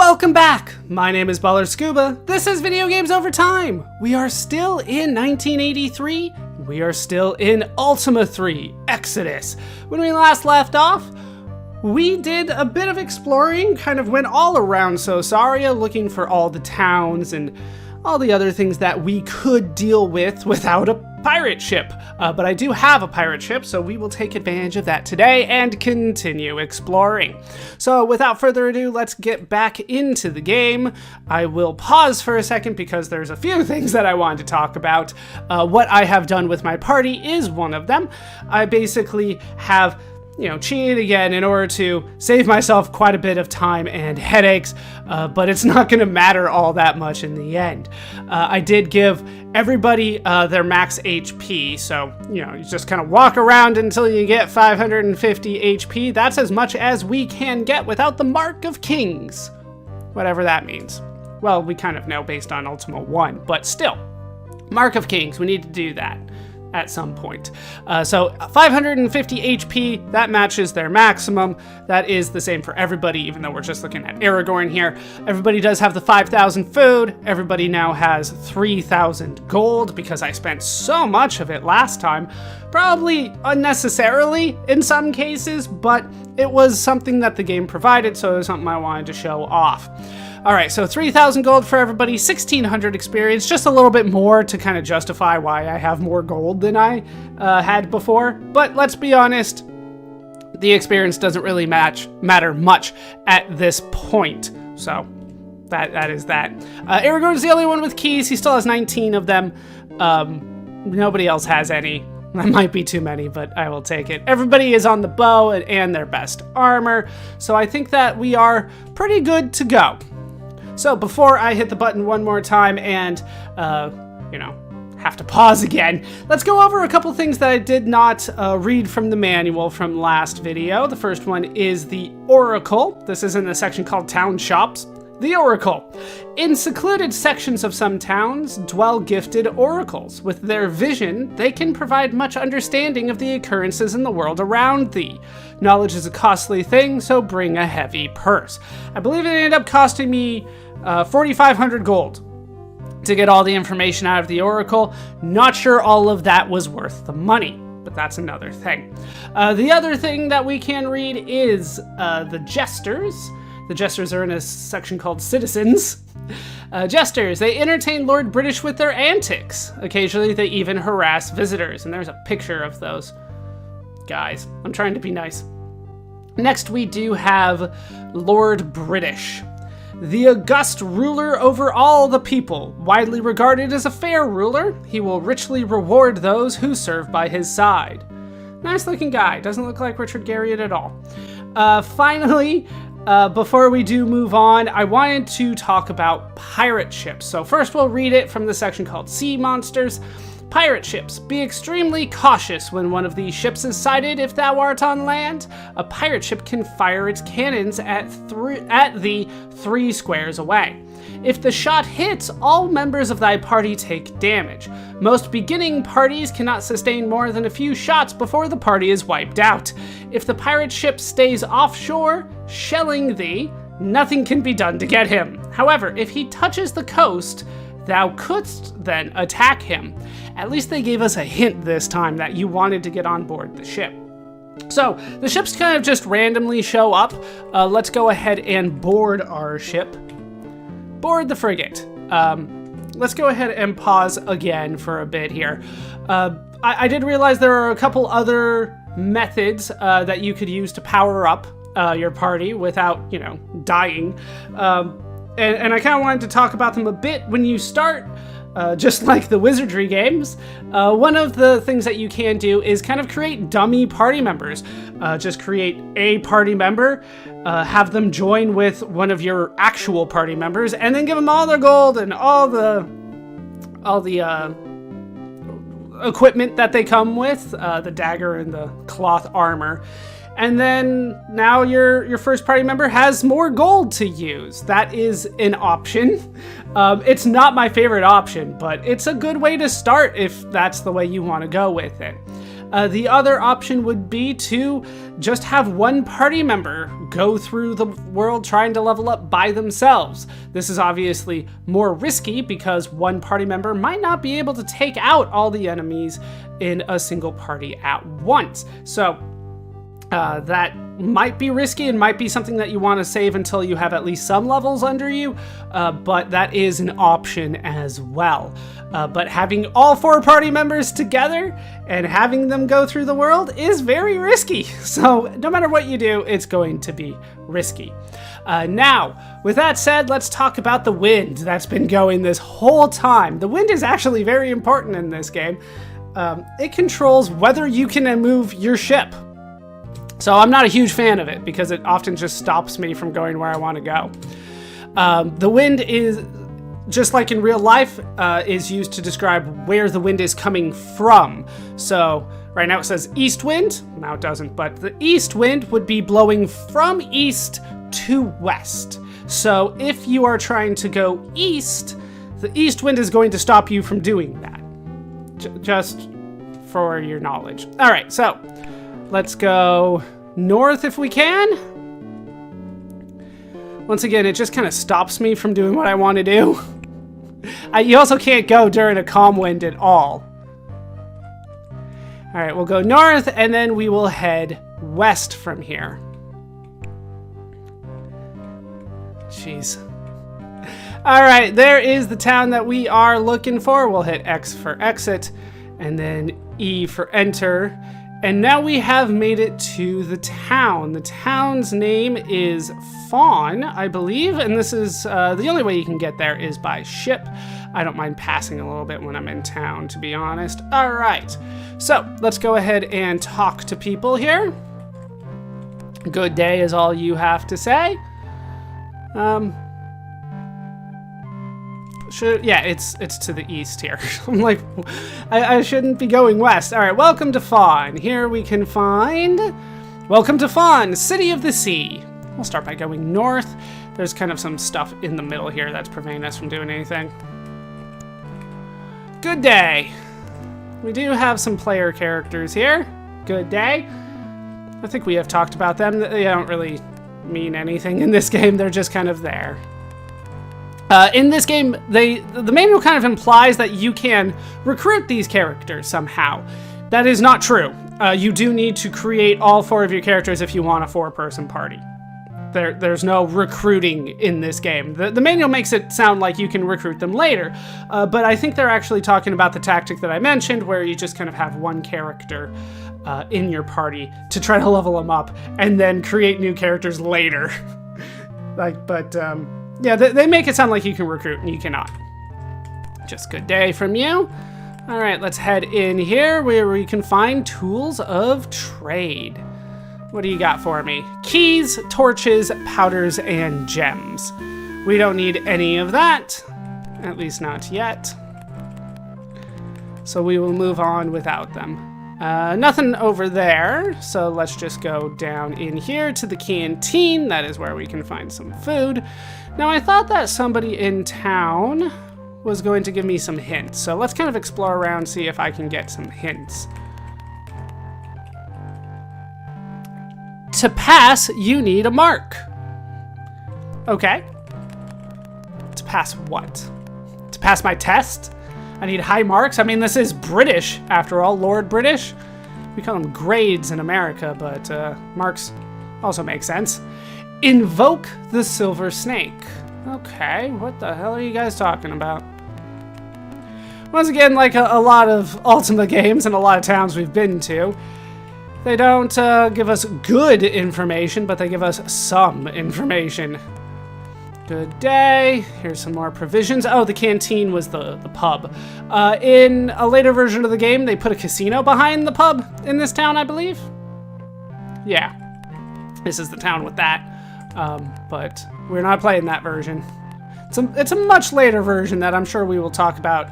Welcome back! My name is Baller Scuba. This is Video Games Over Time. We are still in 1983. We are still in Ultima III, Exodus. When we last left off, we did a bit of exploring, kind of went all around Sosaria looking for all the towns and all the other things that we could deal with without a pirate ship. But I do have a pirate ship, so we will take advantage of that today and continue exploring. So without further ado, let's get back into the game. I will pause for a second because there's a few things that I wanted to talk about. What I have done with my party is one of them. I basically have cheated again in order to save myself quite a bit of time and headaches, but it's not going to matter all that much in the end. I did give everybody their max HP, so you just kind of walk around until you get 550 HP. That's as much as we can get without the Mark of Kings, whatever that means. Well, we kind of know based on Ultima 1, but still, Mark of Kings, we need to do that at some point. So 550 HP, that matches their maximum. That is the same for everybody, even though we're just looking at Aragorn here. Everybody does have the 5,000 food. Everybody now has 3,000 gold because I spent so much of it last time. Probably unnecessarily in some cases, but it was something that the game provided, so it was something I wanted to show off. Alright, so 3,000 gold for everybody, 1,600 experience, just a little bit more to kind of justify why I have more gold than I had before. But let's be honest, the experience doesn't really matter much at this point. So, that is that. Aragorn's the only one with keys, he still has 19 of them. Nobody else has any. That might be too many, but I will take it. Everybody is on the bow and their best armor, so I think that we are pretty good to go. So before I hit the button one more time and, have to pause again, let's go over a couple things that I did not read from the manual from last video. The first one is the Oracle. This is in the section called Town Shops. The Oracle. In secluded sections of some towns dwell gifted oracles. With their vision, they can provide much understanding of the occurrences in the world around thee. Knowledge is a costly thing, so bring a heavy purse. I believe it ended up costing me 4,500 gold to get all the information out of the Oracle. Not sure all of that was worth the money, but that's another thing. The other thing that we can read is the Jesters. The Jesters are in a section called Citizens. Jesters, they entertain Lord British with their antics. Occasionally they even harass visitors, and there's a picture of those guys. I'm trying to be nice. Next we do have Lord British. The august ruler over all the people, widely regarded as a fair ruler, he will richly reward those who serve by his side. Nice looking guy, doesn't look like Richard Garriott at all. Finally, before we do move on, I wanted to talk about pirate ships. So first we'll read it from the section called Sea Monsters. Pirate ships. Be extremely cautious when one of these ships is sighted if thou art on land. A pirate ship can fire its cannons at thee 3 squares away. If the shot hits, all members of thy party take damage. Most beginning parties cannot sustain more than a few shots before the party is wiped out. If the pirate ship stays offshore, shelling thee, nothing can be done to get him. However, if he touches the coast, thou couldst then attack him. At least they gave us a hint this time that you wanted to get on board the ship. So, the ships kind of just randomly show up. Let's go ahead and board our ship. Board the frigate. Let's go ahead and pause again for a bit here. I did realize there are a couple other methods that you could use to power up your party without, dying. And I kind of wanted to talk about them a bit. When you start, just like the wizardry games, one of the things that you can do is kind of create dummy party members. Just create a party member, have them join with one of your actual party members, and then give them all their gold and all the equipment that they come with, the dagger and the cloth armor. And then now your first party member has more gold to use. That is an option. It's not my favorite option, but it's a good way to start if that's the way you want to go with it. The other option would be to just have one party member go through the world trying to level up by themselves. This is obviously more risky because one party member might not be able to take out all the enemies in a single party at once. So that might be risky and might be something that you want to save until you have at least some levels under you, but that is an option as well. But having all 4 party members together and having them go through the world is very risky. So no matter what you do, it's going to be risky. Now, with that said, let's talk about the wind that's been going this whole time. The wind is actually very important in this game. It controls whether you can move your ship. So I'm not a huge fan of it because it often just stops me from going where I want to go. The wind is, just like in real life, is used to describe where the wind is coming from. So right now it says east wind. Now it doesn't, but the east wind would be blowing from east to west. So if you are trying to go east, the east wind is going to stop you from doing that. Just for your knowledge. All right, so let's go north if we can. Once again, it just kind of stops me from doing what I want to do. You also can't go during a calm wind at all. All right, we'll go north and then we will head west from here. Jeez. All right, there is the town that we are looking for. We'll hit X for exit and then E for enter. And now we have made it to the town. The town's name is Fawn, I believe, and this is the only way you can get there is by ship. I don't mind passing a little bit when I'm in town, to be honest. All right, so let's go ahead and talk to people here. Good day is all you have to say. Yeah, it's to the east here. I'm like, I shouldn't be going west. All right, welcome to Fawn. Here we can find, welcome to Fawn, City of the Sea. We'll start by going north. There's kind of some stuff in the middle here that's preventing us from doing anything. Good day. We do have some player characters here. Good day. I think we have talked about them. They don't really mean anything in this game. They're just kind of there. In this game, the manual kind of implies that you can recruit these characters somehow. That is not true. You do need to create all 4 of your characters if you want a 4-person party. There's no recruiting in this game. The manual makes it sound like you can recruit them later, but I think they're actually talking about the tactic that I mentioned, where you just kind of have one character in your party to try to level them up, and then create new characters later. Yeah, they make it sound like you can recruit, and you cannot. Just good day from you. All right, let's head in here where we can find tools of trade. What do you got for me? Keys, torches, powders, and gems. We don't need any of that, at least not yet. So we will move on without them. Nothing over there, so let's just go down in here to the canteen. That is where we can find some food. Now, I thought that somebody in town was going to give me some hints, so let's kind of explore around, see if I can get some hints. To pass, you need a mark. Okay. To pass what? To pass my test? I need high marks? I mean, this is British, after all, Lord British. We call them grades in America, but marks also make sense. Invoke the silver snake. Okay, what the hell are you guys talking about? Once again, like a lot of Ultima games and a lot of towns we've been to, they don't give us good information, but they give us some information. Good day. Here's some more provisions. Oh, the canteen was the pub. In a later version of the game, they put a casino behind the pub in this town, I believe. Yeah, this is the town with that. But we're not playing that version. It's a much later version that I'm sure we will talk about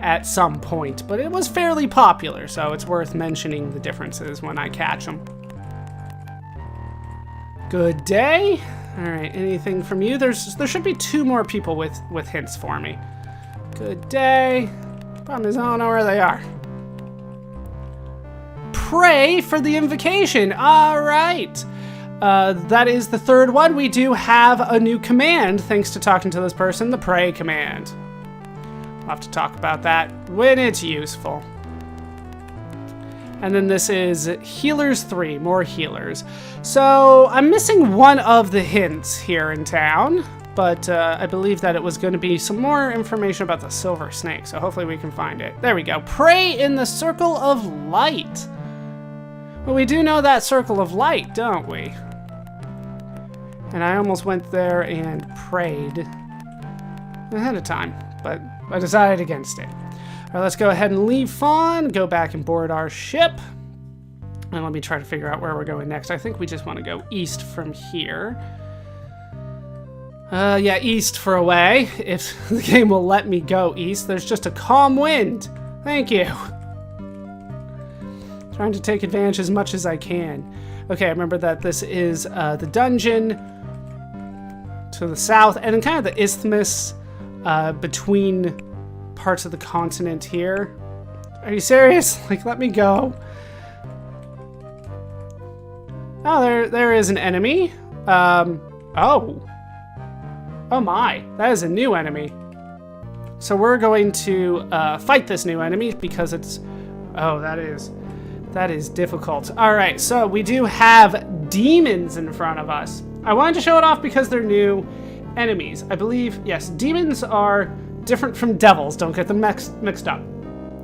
at some point, but it was fairly popular, so it's worth mentioning the differences when I catch them. Good day. All right, anything from you? There should be 2 more people with hints for me. Good day. Problem is, I don't know where they are. pray for the invocation. All right. That is the third one. We do have a new command thanks to talking to this person, the pray command. We'll have to talk about that when it's useful. And then this is Healers 3, more healers. So I'm missing one of the hints here in town, but I believe that it was going to be some more information about the silver snake, so hopefully we can find it. There we go. Pray in the circle of light. Well, we do know that circle of light, don't we? And I almost went there and prayed ahead of time, but I decided against it. All right, let's go ahead and leave Fawn, go back and board our ship. And let me try to figure out where we're going next. I think we just want to go east from here. Yeah, east for a way, if the game will let me go east. There's just a calm wind. Thank you. Trying to take advantage as much as I can. Okay, remember that this is the dungeon to the south, and then kind of the isthmus between parts of the continent here. Are you serious? Like, let me go. Oh, there is an enemy. Oh my, that is a new enemy. So we're going to fight this new enemy because it's, oh, that is difficult. All right, so we do have demons in front of us. I wanted to show it off because they're new enemies. I believe, yes, demons are different from devils. Don't get them mixed up.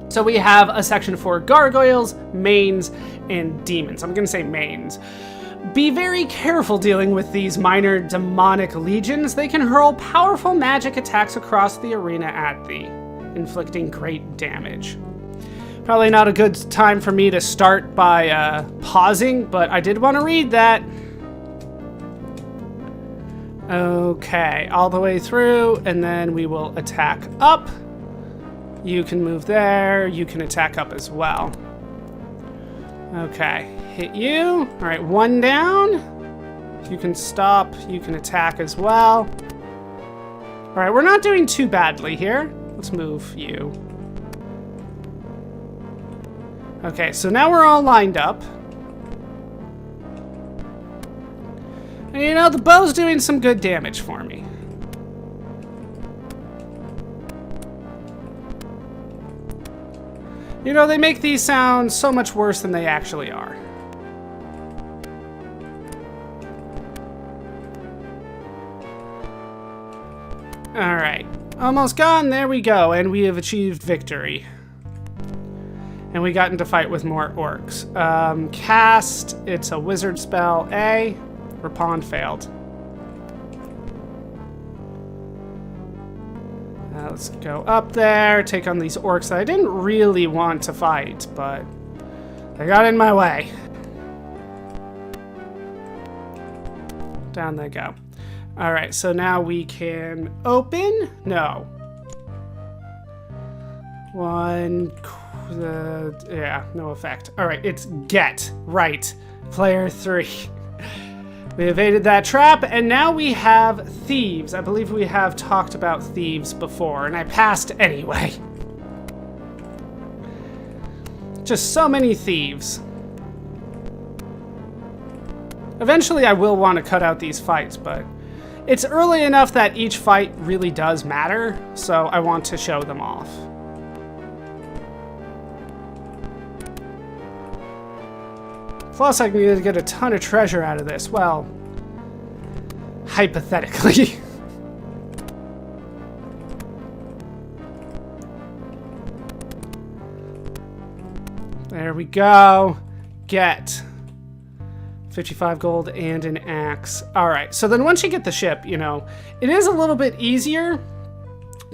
So we have a section for gargoyles, mains, and demons. I'm gonna say mains. Be very careful dealing with these minor demonic legions. They can hurl powerful magic attacks across the arena at thee, inflicting great damage. Probably not a good time for me to start by pausing, but I did want to read that. Okay, all the way through, and then we will attack up. You can move there, you can attack up as well. Okay, hit you. All right, one down. You can stop, you can attack as well. All right, we're not doing too badly here. Let's move you. Okay, so now we're all lined up. And you know, the bow's doing some good damage for me. You know, they make these sound so much worse than they actually are. All right, almost gone, there we go, and we have achieved victory. And we got into fight with more orcs. Cast, it's a wizard spell, A. Repond failed. Let's go up there, take on these orcs that I didn't really want to fight, but they got in my way. Down they go. All right, so now we can open? No. One, yeah, no effect. All right, it's get, right, player 3. We evaded that trap, and now we have thieves. I believe we have talked about thieves before, and I passed anyway. Just so many thieves. Eventually I will want to cut out these fights, but it's early enough that each fight really does matter, so I want to show them off. Plus, I can get a ton of treasure out of this. Well, hypothetically. There we go. Get 55 gold and an axe. All right, so then once you get the ship, you know, it is a little bit easier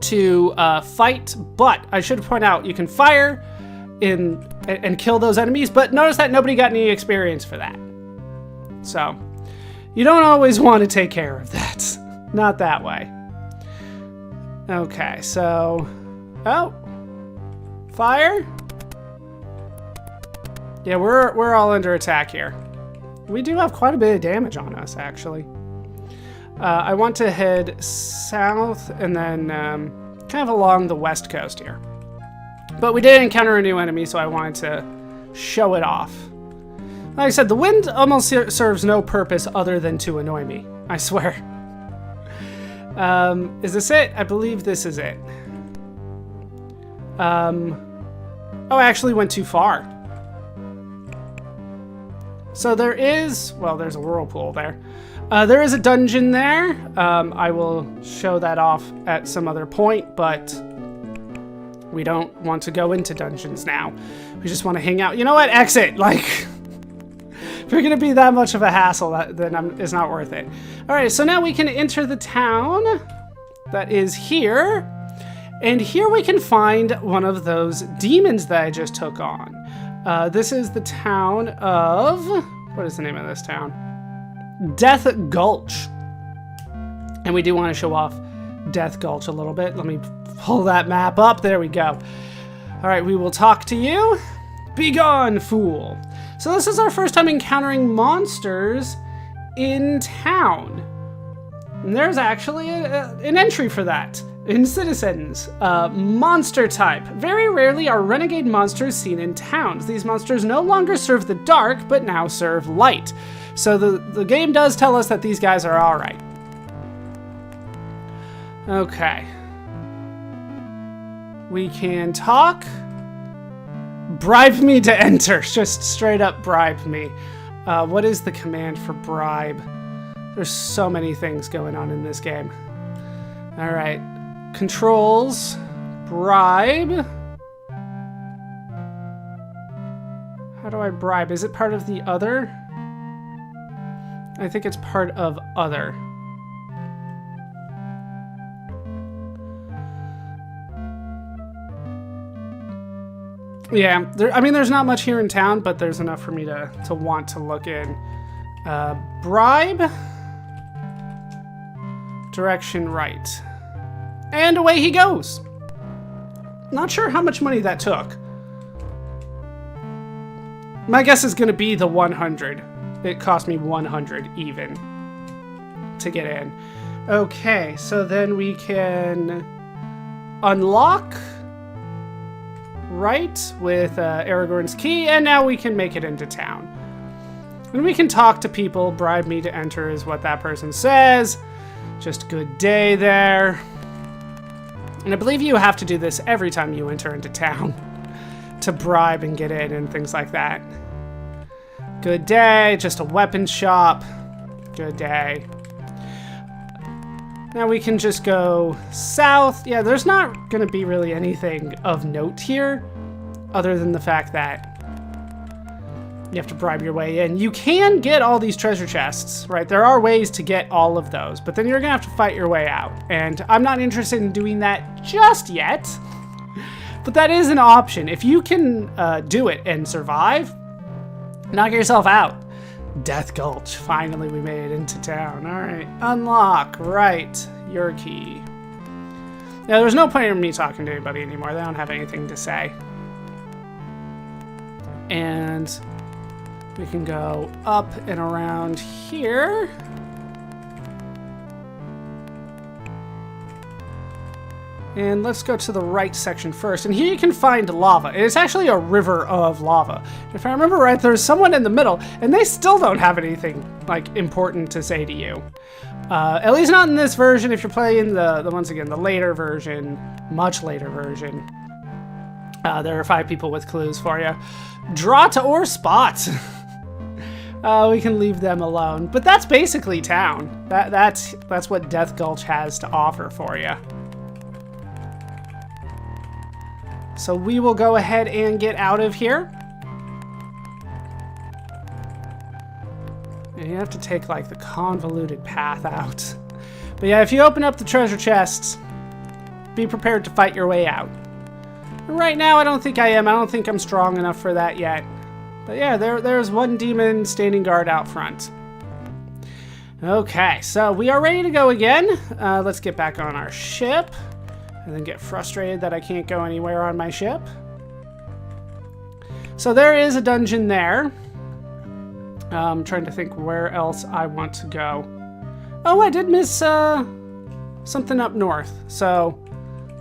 to fight, but I should point out, you can fire and kill those enemies, but notice that nobody got any experience for that. So, you don't always want to take care of that. Not that way. Okay, so... Oh! Fire? Yeah, we're all under attack here. We do have quite a bit of damage on us, actually. I want to head south and then kind of along the west coast here. But we did encounter a new enemy, so I wanted to show it off. Like I said, the wind almost serves no purpose other than to annoy me. I swear. Is this it? I believe this is it. Oh, I actually went too far. So there is, well, there's a whirlpool there. There is a dungeon there. I will show that off at some other point, but we don't want to go into dungeons now. We just want to hang out. You know what? Exit! Like, if you're gonna be that much of a hassle, then it's not worth it. All right, so now we can enter the town that is here. And here we can find one of those demons that I just took on. This is the town of, what is the name of this town? Death Gulch. And we do want to show off Death Gulch a little bit. Let me pull that map up. There we go. All right, we will talk to you. Be gone, fool. So this is our first time encountering monsters in town. And there's actually an entry for that. In Citizens, monster type. Very rarely are renegade monsters seen in towns. These monsters no longer serve the dark, but now serve light. So the game does tell us that these guys are all right. Okay. We can talk. Bribe me to enter. Just straight up bribe me. What is the command for bribe? There's so many things going on in this game. All right. Controls, bribe. How do I bribe? Is it part of the other? I think it's part of other. Yeah, I mean, there's not much here in town, but there's enough for me to want to look in. Bribe. Direction right. And away he goes. Not sure how much money that took. My guess is going to be the 100. It cost me 100 even to get in. Okay, so then we can unlock right with Aragorn's key, and now we can make it into town. And we can talk to people. Bribe me to enter is what that person says. Just good day there. And I believe you have to do this every time you enter into town to bribe and get in and things like that. Good day, just a weapon shop. Good day. Now we can just go south. Yeah, there's not gonna be really anything of note here other than the fact that you have to bribe your way in. You can get all these treasure chests, right? There are ways to get all of those, but then you're gonna have to fight your way out. And I'm not interested in doing that just yet, but that is an option. If you can do it and survive, knock yourself out. Death Gulch, finally we made it into town. All right, unlock, right, your key. Yeah, there's no point in me talking to anybody anymore. They don't have anything to say. And we can go up and around here. And let's go to the right section first. And here you can find lava. It's actually a river of lava. If I remember right, there's someone in the middle, and they still don't have anything like important to say to you. At least not in this version. If you're playing the once again, the later version, much later version, there are 5 people with clues for you. Draw to ore spots. We can leave them alone. But that's basically town. That's what Death Gulch has to offer for you. So we will go ahead and get out of here. And you have to take like the convoluted path out. But yeah, if you open up the treasure chests, be prepared to fight your way out. Right now, I don't think I am. I don't think I'm strong enough for that yet. But yeah, there's one demon standing guard out front. Okay, so we are ready to go again. Let's get back on our ship. And then get frustrated that I can't go anywhere on my ship. So there is a dungeon there. I'm trying to think where else I want to go. Oh, I did miss something up north. So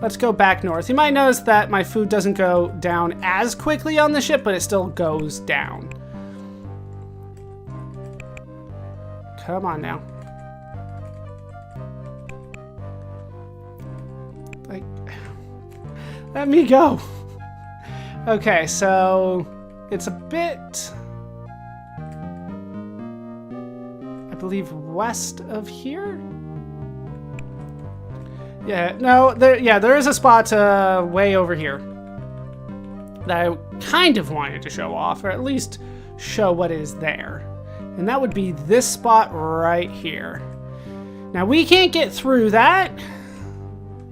let's go back north. You might notice that my food doesn't go down as quickly on the ship, but it still goes down. Come on now. Let me go. Okay, so it's a bit, I believe, west of here. Yeah, no, there is a spot way over here that I kind of wanted to show off, or at least show what is there. And that would be this spot right here. Now, we can't get through that,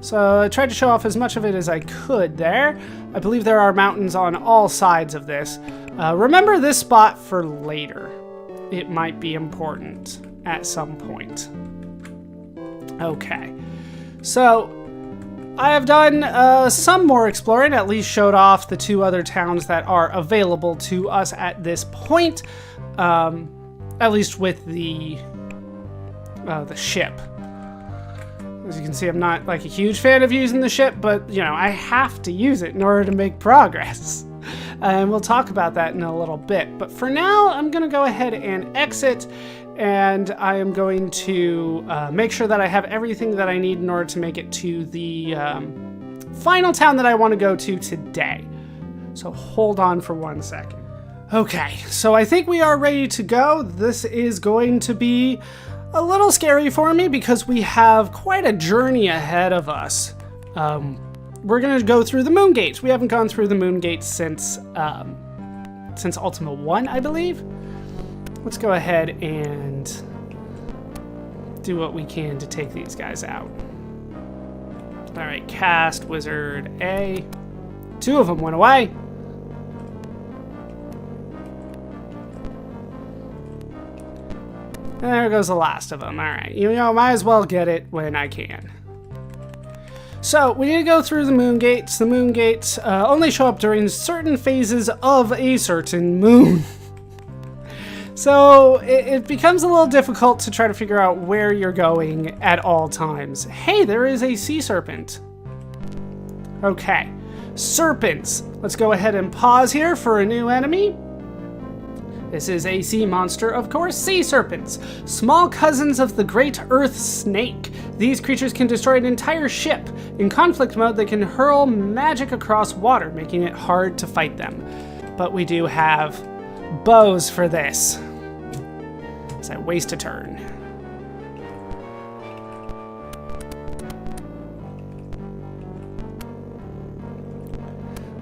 so I tried to show off as much of it as I could there. I believe there are mountains on all sides of this. Remember this spot for later. It might be important at some point. Okay. So, I have done some more exploring, at least showed off the 2 other towns that are available to us at this point. At least with the ship. As you can see, I'm not like a huge fan of using the ship, but you know, I have to use it in order to make progress. And we'll talk about that in a little bit. But for now, I'm gonna go ahead and exit, and I am going to make sure that I have everything that I need in order to make it to the final town that I want to go to today. So hold on for 1 second. Okay, so I think we are ready to go. This is going to be a little scary for me because we have quite a journey ahead of us. We're gonna go through the moon gates. We haven't gone through the moon gates since Ultima 1, I believe. Let's go ahead and do what we can to take these guys out. All right, cast wizard A. 2 of them went away. And there goes the last of them. All right, you know, might as well get it when I can. So we need to go through the moon gates. The moon gates only show up during certain phases of a certain moon. So it becomes a little difficult to try to figure out where you're going at all times. Hey, there is a sea serpent. Okay, serpents. Let's go ahead and pause here for a new enemy. This is a sea monster, of course, sea serpents. Small cousins of the great earth snake. These creatures can destroy an entire ship. In conflict mode, they can hurl magic across water, making it hard to fight them. But we do have bows for this. So I waste a turn.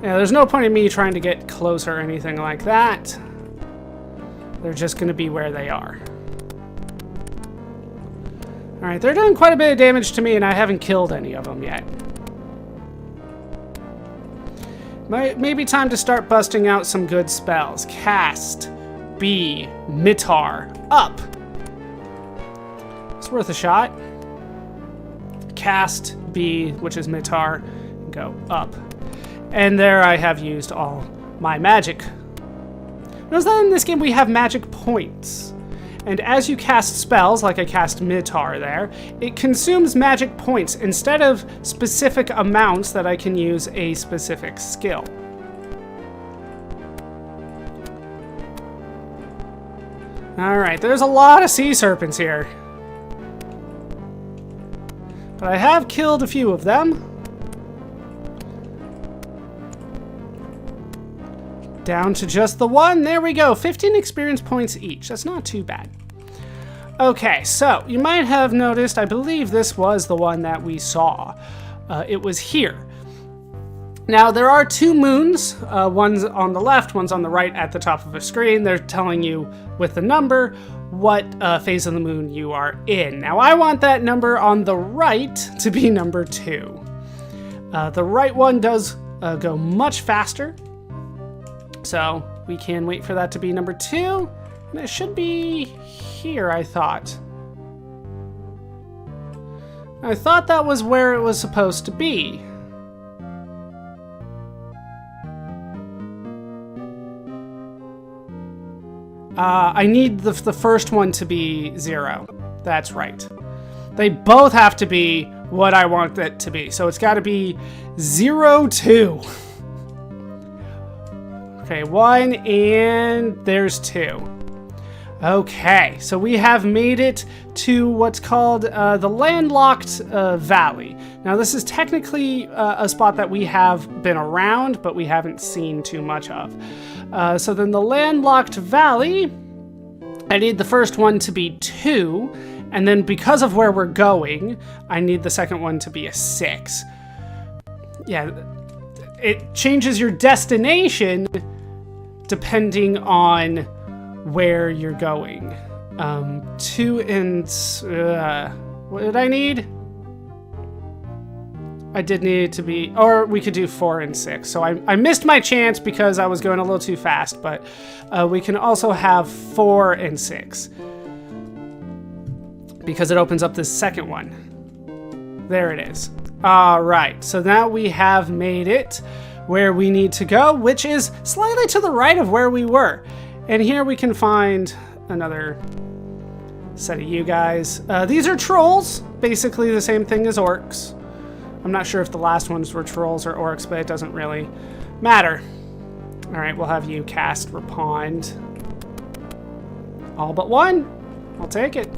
Yeah, there's no point in me trying to get close or anything like that. They're just going to be where they are. Alright, they're doing quite a bit of damage to me, and I haven't killed any of them yet. Maybe time to start busting out some good spells. Cast B, Mitar, up. It's worth a shot. Cast B, which is Mitar, go up. And there I have used all my magic. Notice that in this game we have magic points. And as you cast spells, like I cast Mitar there, it consumes magic points instead of specific amounts that I can use a specific skill. Alright, there's a lot of sea serpents here. But I have killed a few of them. Down to just the one. There we go. 15 experience points each. That's not too bad. Okay, so you might have noticed, I believe this was the one that we saw. It was here. Now, there are 2 moons. One's on the left, one's on the right at the top of a screen. They're telling you with the number what phase of the moon you are in. Now, I want that number on the right to be number 2. The right one does go much faster. So we can wait for that to be number 2. And it should be here, I thought. I thought that was where it was supposed to be. I need the first one to be 0. That's right. They both have to be what I want it to be. So it's got to be 0, 2. Okay, 1, and there's 2. Okay, so we have made it to what's called the landlocked valley. Now this is technically a spot that we have been around, but we haven't seen too much of. So then the landlocked valley, I need the first one to be 2, and then because of where we're going, I need the second one to be a 6. Yeah, it changes your destination depending on where you're going. 2 and what did I need? I did need it to be, or we could do 4 and 6. So I missed my chance because I was going a little too fast, but we can also have 4 and 6 because it opens up this second one. There it is. All right, so now we have made it where we need to go, which is slightly to the right of where we were. And here we can find another set of you guys. These are trolls, basically the same thing as orcs. I'm not sure if the last ones were trolls or orcs, but it doesn't really matter. All right, we'll have you cast Repond. All but 1. I'll take it.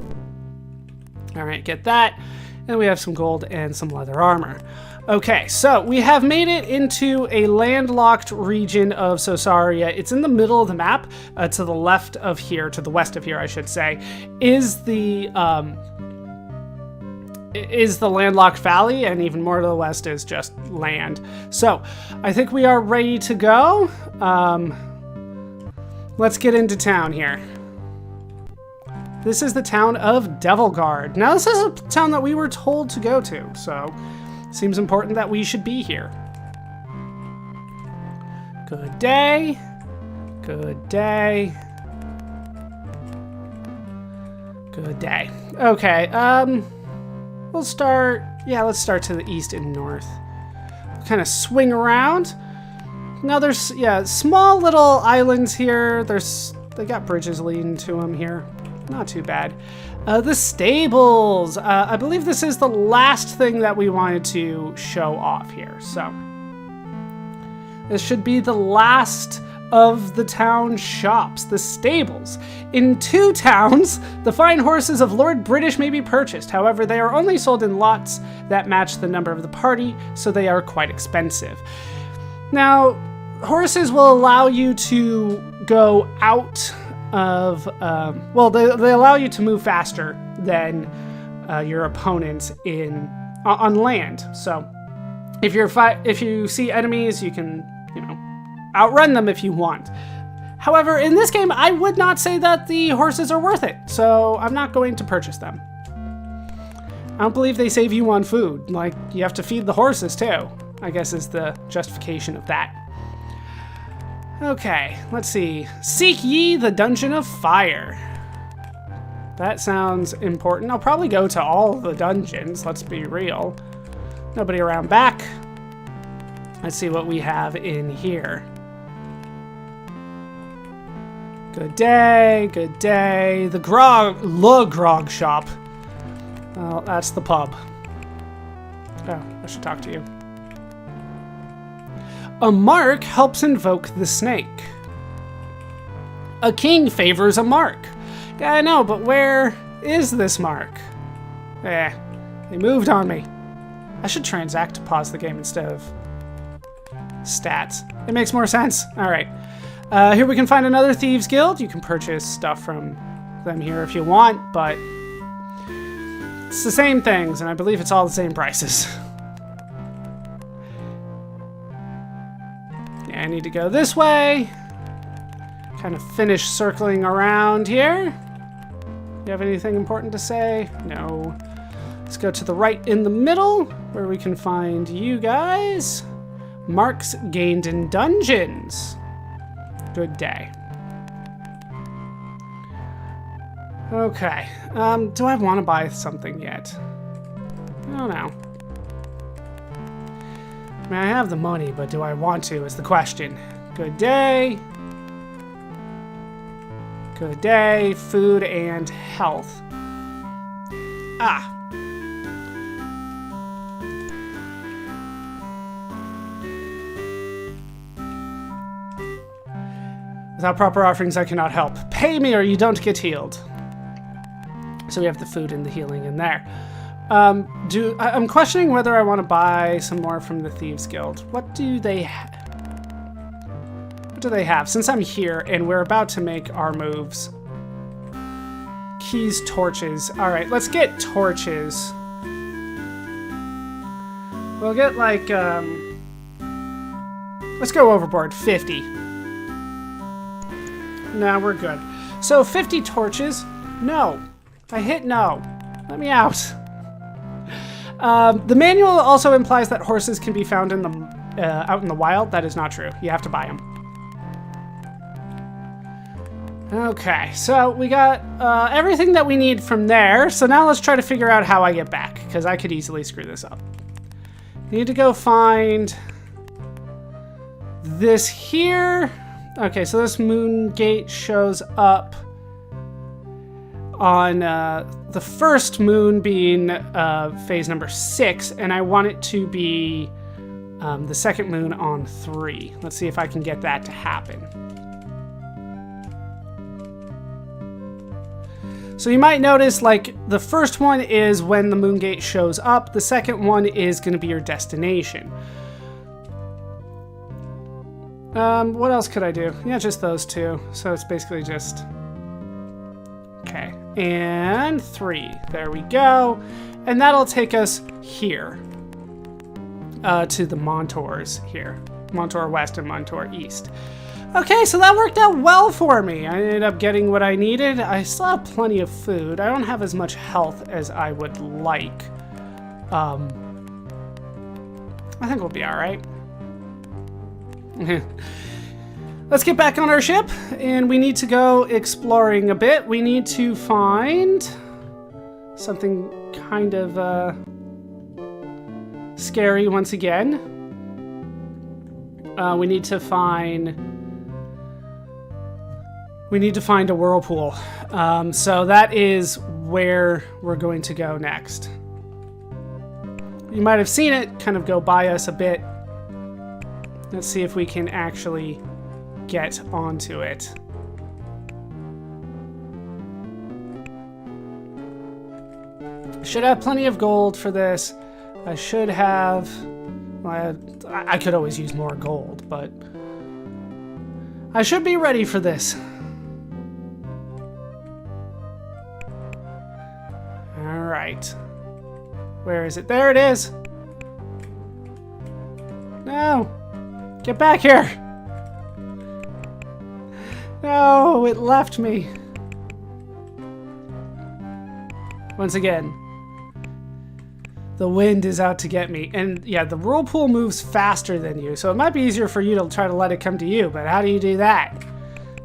All right, get that. And we have some gold and some leather armor. Okay, so we have made it into a landlocked region of Sosaria. It's in the middle of the map, to the left of here, to the west of here, I should say, is the landlocked valley, and even more to the west is just land. So I think we are ready to go. Let's get into town here. This is the town of Devilguard. Now this is a town that we were told to go to, so seems important that we should be here. Good day. Good day. Good day. Okay, we'll start, let's start to the east and north. Kind of swing around. Now there's, small little islands here. They got bridges leading to them here. Not too bad. The stables. I believe this is the last thing that we wanted to show off here. So this should be the last of the town shops, the stables. In 2 towns, the fine horses of Lord British may be purchased. However, they are only sold in lots that match the number of the party, so they are quite expensive. Now, horses will allow you to go out of, they allow you to move faster than your opponents on land. So if you see enemies, you can, outrun them if you want. However, in this game, I would not say that the horses are worth it, so I'm not going to purchase them. I don't believe they save you on food. Like, you have to feed the horses too, I guess is the justification of that. Okay, let's see. Seek ye the Dungeon of Fire. That sounds important. I'll probably go to all the dungeons, let's be real. Nobody around back. Let's see what we have in here. Good day, good day. The grog shop. Well, that's the pub. Oh, I should talk to you. A mark helps invoke the snake. A king favors a mark. Yeah, I know, but where is this mark? They moved on me. I should transact to pause the game instead of stats. It makes more sense. All right. Here we can find another Thieves Guild. You can purchase stuff from them here if you want, but it's the same things, and I believe it's all the same prices. I need to go this way. Kind of finish circling around here. You have anything important to say? No. Let's go to the right in the middle, where we can find you guys. Marks gained in dungeons. Good day. Okay. Do I want to buy something yet? I don't know. I mean, I have the money, but do I want to is the question. Good day. Good day. Food and health. Without proper offerings, I cannot help. Pay me or you don't get healed. So we have the food and the healing in there. I'm questioning whether I want to buy some more from the Thieves Guild. What do they have? What do they have? Since I'm here and we're about to make our moves. Keys, torches. All right, let's get torches. We'll get like, let's go overboard, 50. No, we're good. So 50 torches. No, I hit no. Let me out. The manual also implies that horses can be found in the out in the wild. That is not true. You have to buy them. Okay, so we got everything that we need from there. So now let's try to figure out how I get back, because I could easily screw this up. Need to go find this here. Okay, so this moon gate shows up on the first moon being phase number 6, and I want it to be the second moon on 3. Let's see if I can get that to happen. So you might notice, like, the first one is when the moon gate shows up. The second one is going to be your destination. What else could I do? Yeah, just those two. So it's basically just... Okay. And 3. There we go. And that'll take us here. To the Montours here. Montour West and Montour East. Okay, so that worked out well for me. I ended up getting what I needed. I still have plenty of food. I don't have as much health as I would like. I think we'll be all right. Let's get back on our ship, and we need to go exploring a bit. We need to find something kind of scary once again. We need to find a whirlpool. So that is where we're going to go next. You might have seen it kind of go by us a bit. Let's see if we can actually get onto it. Should have plenty of gold for this. I should have... Well, I could always use more gold, but... I should be ready for this. Alright. Where is it? There it is! No! Get back here! No, it left me. Once again, the wind is out to get me. And yeah, the whirlpool moves faster than you, so it might be easier for you to try to let it come to you, but how do you do that?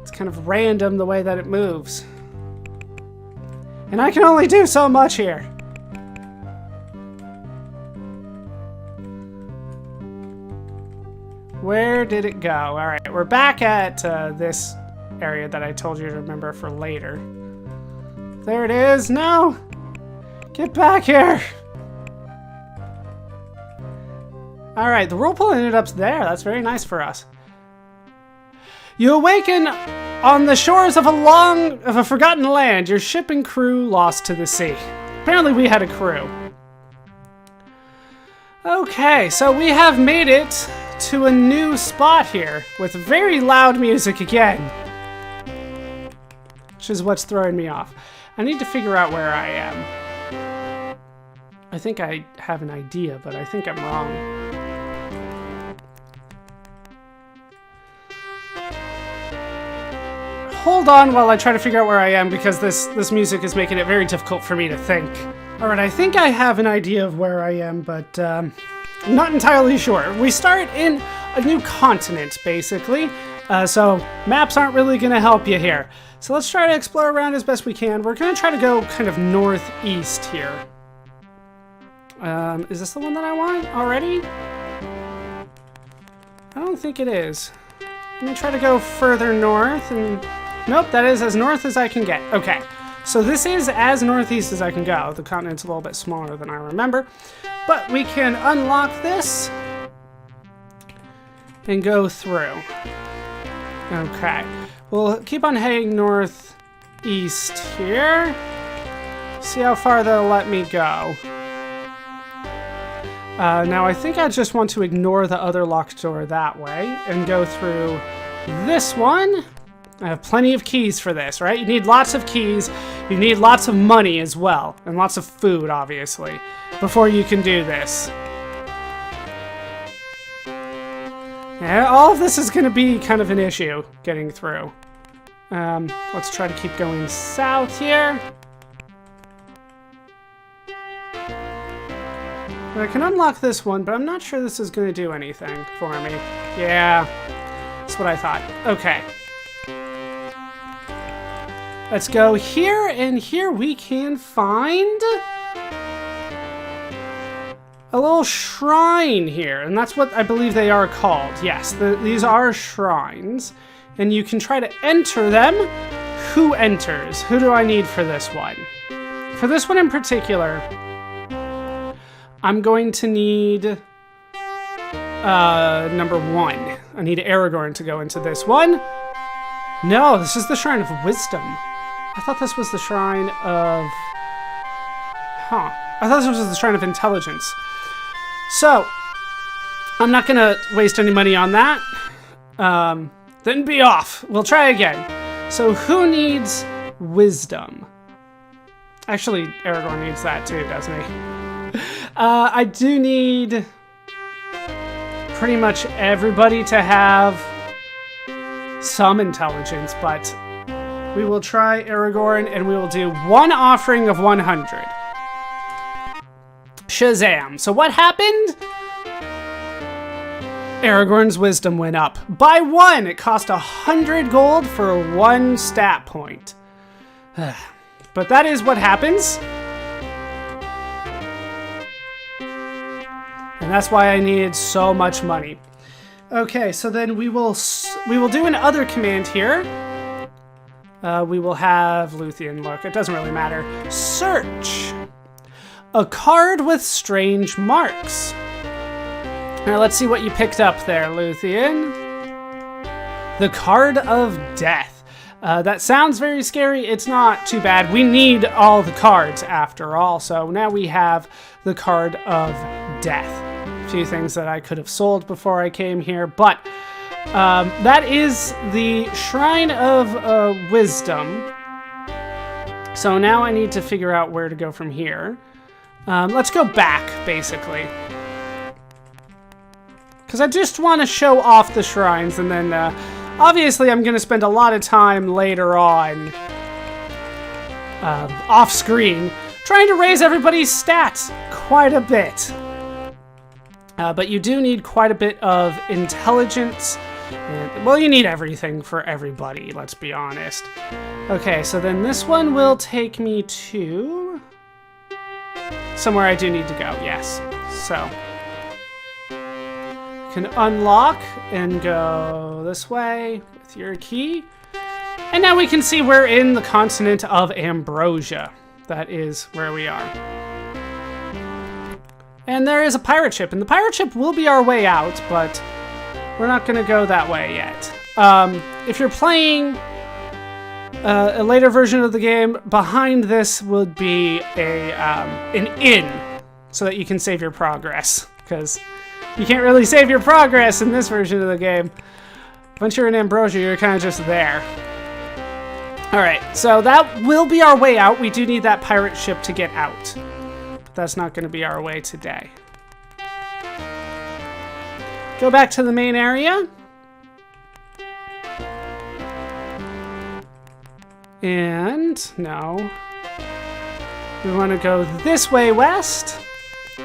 It's kind of random the way that it moves. And I can only do so much here. Where did it go? All right, we're back at this area that I told you to remember for later. There it is. No! Get back here! All right, the whirlpool ended up there. That's very nice for us. You awaken on the shores of a forgotten land. Your ship and crew lost to the sea. Apparently we had a crew. Okay, so we have made it to a new spot here with very loud music again, which is what's throwing me off. I need to figure out where I am. I think I have an idea, but I think I'm wrong. Hold on while I try to figure out where I am, because this music is making it very difficult for me to think. All right, I think I have an idea of where I am, but I'm not entirely sure. We start in a new continent, basically, so maps aren't really going to help you here. So let's try to explore around as best we can. We're going to try to go kind of northeast here. Is this the one that I want already? I don't think it is. Let me try to go further north, and nope, that is as north as I can get. Okay, so this is as northeast as I can go. The continent's a little bit smaller than I remember, but we can unlock this and go through. Okay, We'll keep on heading northeast here. See how far they'll let me go. Now I think I just want to ignore the other locked door that way and go through this one. I have plenty of keys for this, right? You need lots of keys. You need lots of money as well. And lots of food, obviously, before you can do this. Yeah, all of this is going to be kind of an issue getting through. Let's try to keep going south here. I can unlock this one, but I'm not sure this is going to do anything for me. Yeah, that's what I thought. Okay. Let's go here, and here we can find a little shrine here, and that's what I believe they are called. Yes, these are shrines, and you can try to enter them. Who enters? Who do I need for this one? For this one in particular, I'm going to need number 1. I need Aragorn to go into this one. No, this is the Shrine of Wisdom. I thought this was the Shrine of... I thought this was the Shrine of Intelligence. So, I'm not going to waste any money on that. Then be off. We'll try again. So, who needs Wisdom? Actually, Aragorn needs that too, doesn't he? I do need pretty much everybody to have some intelligence, but we will try Aragorn, and we will do 1 offering of 100. Shazam. So what happened? Aragorn's wisdom went up by 1. It cost 100 gold for 1 stat point. But that is what happens. And that's why I needed so much money. Okay, so then we will do an other command here. We will have Luthien look. It doesn't really matter. Search. A card with strange marks. Now let's see what you picked up there, Luthien. The Card of Death. That sounds very scary. It's not too bad. We need all the cards after all. So now we have the Card of Death. A few things that I could have sold before I came here, but that is the Shrine of Wisdom. So now I need to figure out where to go from here. Let's go back, basically. Because I just want to show off the shrines, and then obviously I'm going to spend a lot of time later on off screen trying to raise everybody's stats quite a bit. But you do need quite a bit of intelligence. And, well, you need everything for everybody, let's be honest. Okay, so then this one will take me to somewhere I do need to go, yes. So, you can unlock and go this way with your key. And now we can see we're in the continent of Ambrosia. That is where we are. And there is a pirate ship, and the pirate ship will be our way out, but we're not going to go that way yet. If you're playing a later version of the game, behind this would be an inn, so that you can save your progress, because you can't really save your progress in this version of the game. Once you're in Ambrosia, you're kind of just there. Alright, so that will be our way out. We do need that pirate ship to get out. But that's not going to be our way today. Go back to the main area. And, no. We want to go this way west.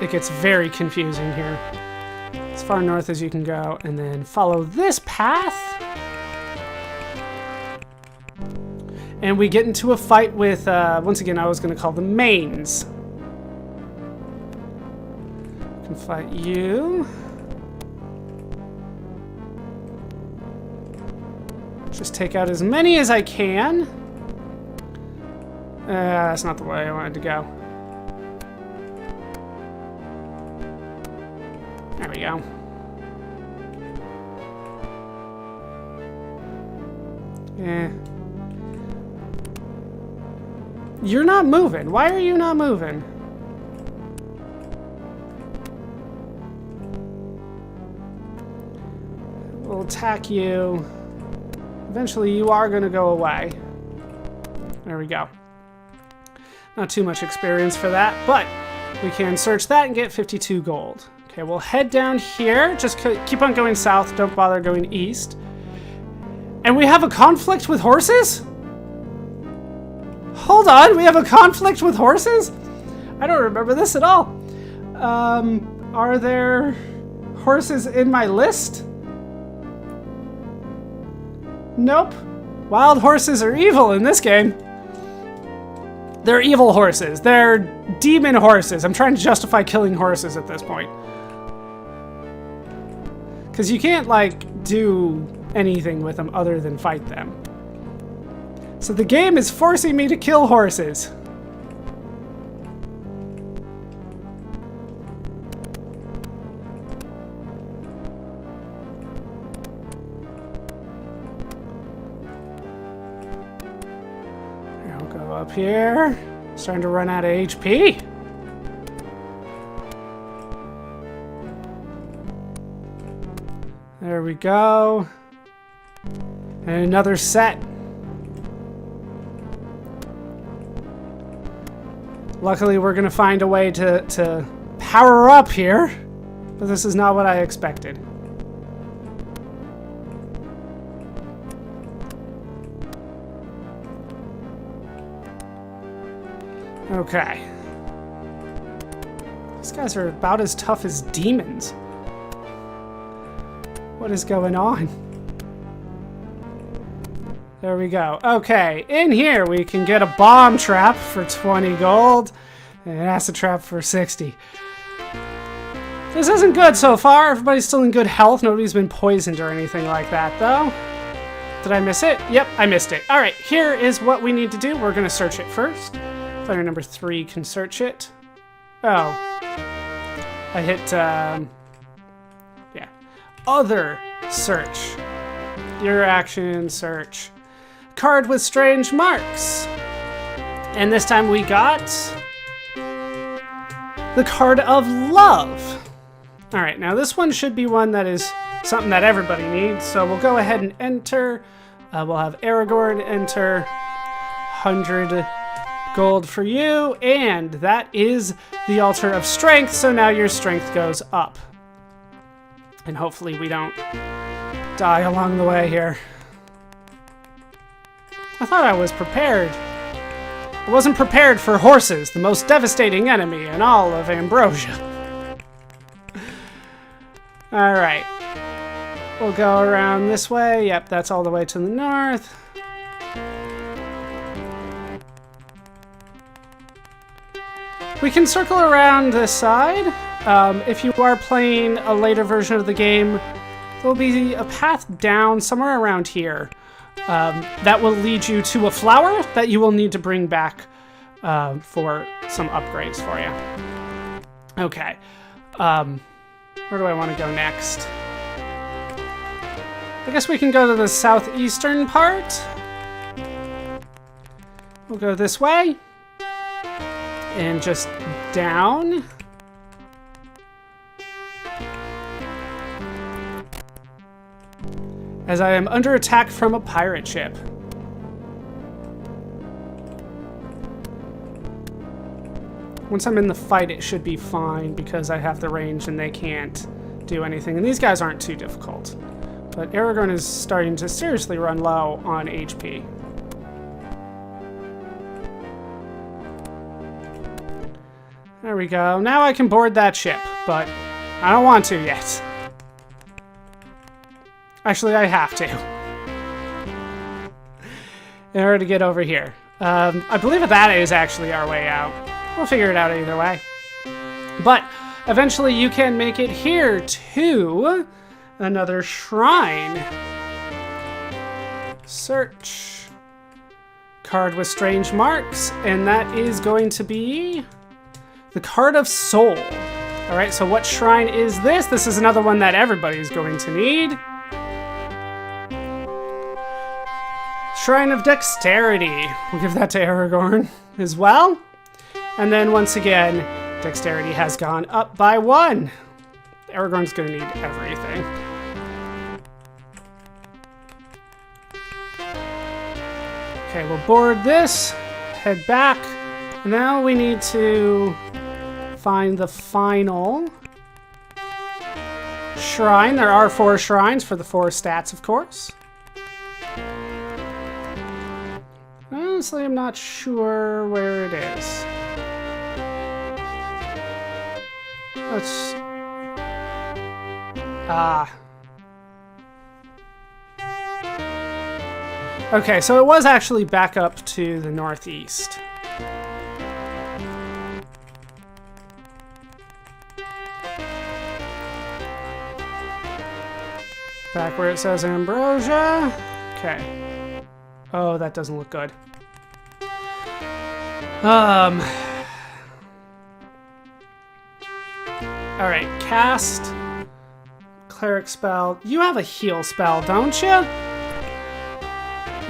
It gets very confusing here. As far north as you can go, and then follow this path. And we get into a fight with, once again, I was going to call them mains. I can fight you. Just take out as many as I can. That's not the way I wanted to go. There we go. Eh. You're not moving. Why are you not moving? We'll attack you. Eventually, you are going to go away. There we go. Not too much experience for that, but we can search that and get 52 gold. Okay, we'll head down here. Just keep on going south. Don't bother going east. And we have a conflict with horses? Hold on, we have a conflict with horses? I don't remember this at all. Are there horses in my list? Nope. Wild horses are evil in this game. They're evil horses. They're demon horses. I'm trying to justify killing horses at this point. Because you can't, like, do anything with them other than fight them. So the game is forcing me to kill horses. I'll go up here. Starting to run out of HP. There we go. And another set. Luckily, we're going to find a way to power up here, but this is not what I expected. Okay. These guys are about as tough as demons. What is going on? There we go. Okay, in here we can get a bomb trap for 20 gold and an acid trap for 60. This isn't good so far. Everybody's still in good health. Nobody's been poisoned or anything like that, though. Did I miss it? Yep, I missed it. All right, here is what we need to do. We're going to search it first. Player number 3 can search it. Oh. I hit, yeah. Other search. Your action search. Card with strange marks. And this time we got the card of love. All right, now this one should be one that is something that everybody needs. So we'll go ahead and enter. We'll have Aragorn enter. 100 gold for you. And that is the altar of strength. So now your strength goes up. And hopefully we don't die along the way here. I thought I was prepared. I wasn't prepared for horses, the most devastating enemy in all of Ambrosia. Alright. We'll go around this way. Yep, that's all the way to the north. We can circle around this side. If you are playing a later version of the game, there'll be a path down somewhere around here. That will lead you to a flower that you will need to bring back for some upgrades for you. Okay. Where do I want to go next? I guess we can go to the southeastern part. We'll go this way. And just down. As I am under attack from a pirate ship. Once I'm in the fight, it should be fine because I have the range and they can't do anything. And these guys aren't too difficult. But Aragorn is starting to seriously run low on HP. There we go. Now I can board that ship, but I don't want to yet. Actually, I have to. In order to get over here. I believe that is actually our way out. We'll figure it out either way. But eventually you can make it here to another shrine. Search. Card with strange marks. And that is going to be the Card of Soul. Alright, so what shrine is this? This is another one that everybody's going to need. Shrine of Dexterity. We'll give that to Aragorn as well. And then once again, Dexterity has gone up by 1. Aragorn's gonna need everything. Okay, we'll board this, head back. Now we need to find the final shrine. There are 4 shrines for the 4 stats, of course. Honestly, I'm not sure where it is. Let's... Okay, so it was actually back up to the northeast. Back where it says Ambrosia. Okay. Oh, that doesn't look good. Alright, cast cleric spell. You have a heal spell, don't you?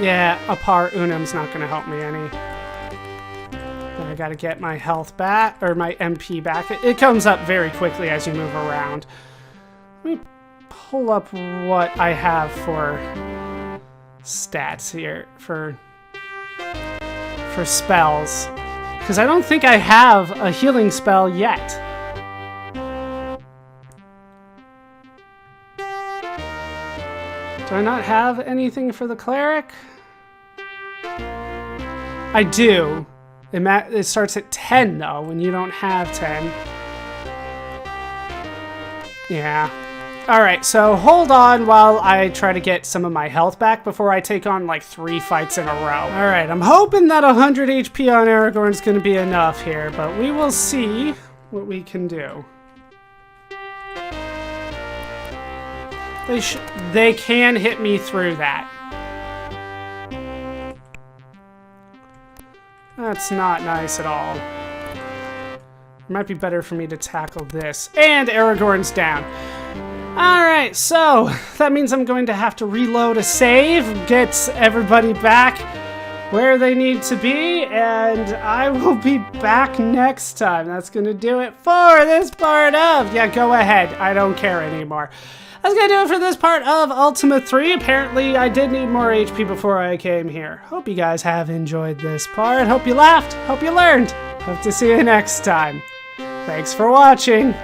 Yeah, Apar Unum's not gonna help me any. Then I gotta get my health back, or my MP back. It comes up very quickly as you move around. Let me pull up what I have for stats here, for spells. Because I don't think I have a healing spell yet. Do I not have anything for the cleric? I do. It starts at 10 though, when you don't have 10. Yeah. Alright, so hold on while I try to get some of my health back before I take on like 3 fights in a row. Alright, I'm hoping that 100 HP on Aragorn is going to be enough here, but we will see what we can do. They can hit me through that. That's not nice at all. It might be better for me to tackle this. And Aragorn's down. Alright, so that means I'm going to have to reload a save, get everybody back where they need to be, and I will be back next time. That's going to do it for this part of... Yeah, go ahead. I don't care anymore. That's gonna do it for this part of Ultima 3. Apparently, I did need more HP before I came here. Hope you guys have enjoyed this part. Hope you laughed. Hope you learned. Hope to see you next time. Thanks for watching.